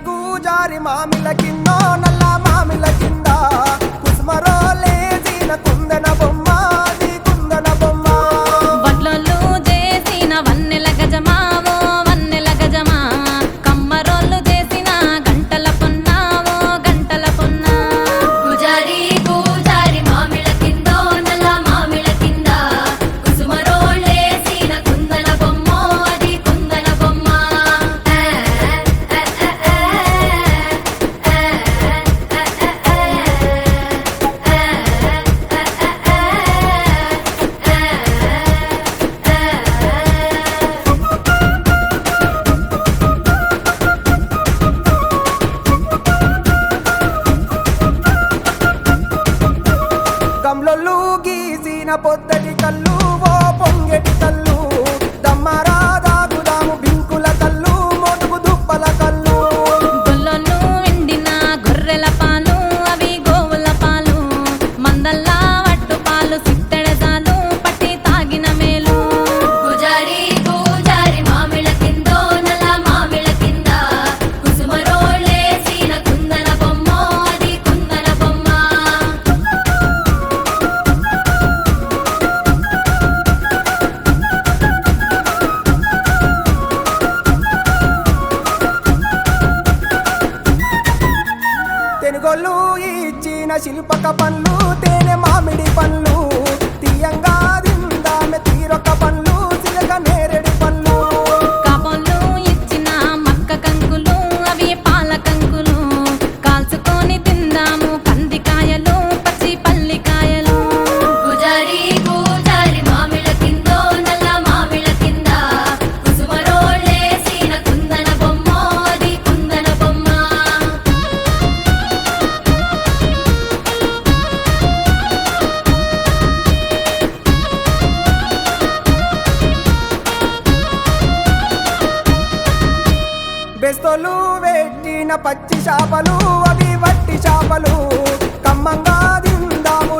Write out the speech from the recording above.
గూజారి మామిల కింద నల్ల మామిల కింద కుసుమరోలేసిన కుందన బొమ్మ అది కుందన బొమ్మ వడ్లలు చేసిన వన్నెల గజమావో వన్నెల గజమా కమ్మరోళ్ళు చేసిన గంటల పొన్నావో గంటల పొన్నా గుజారి గుజారి మామిళ్ళ కిందో నల్ల మామిళ్ళ కింద కుసుమరోళ్ళేసిన కుందన బొమ్మ అది కుందన బొమ్మ గమ్లొల్లు గీసిన పొద్దటి కళ్ళు ఓ పొంగెటి కళ్ళు దమ్మరా దాగుదాము బింకుల కళ్ళు మోటుకు దుప్పల కళ్ళు గొల్లలు ఎండిన గొర్రెల పాలు అవి గోవుల పాలు మందల్లా వట్టు పాలు సిట్టెడజాలు పట్టి తాగిన మేలు గుజారి గుజారి మామిళ్ళ కిందో నల్ల మామిళ్ళ కింద కుసుమరోళ్ళేసిన కుందన బొమ్మ అది కుందన బొమ్మ తెనుగొల్లు ఇచ్చిన శిల్పక పండ్లు తేనె మామిడి పండ్లు తీయంగా దిందామె తీరొక పండ్లు సిలక నేరేడి పండ్లు కాపోళ్ళు ఇచ్చిన మక్క కంకులు అవి పాల కంకులు కాల్చుకొని తిందాము కందికాయలు పచ్చి పల్లికాయలు గుజారి గుజారి మామిళ్ళ కిందో నల్ల మామిళ్ళ కింద కుసుమరోళ్ళేసిన కుందన బొమ్మ అది కుందన బొమ్మ బెస్తోలు పెట్టిన పచ్చి చేపలు అవి వట్టి చేపలు కమ్మంగా దిందాము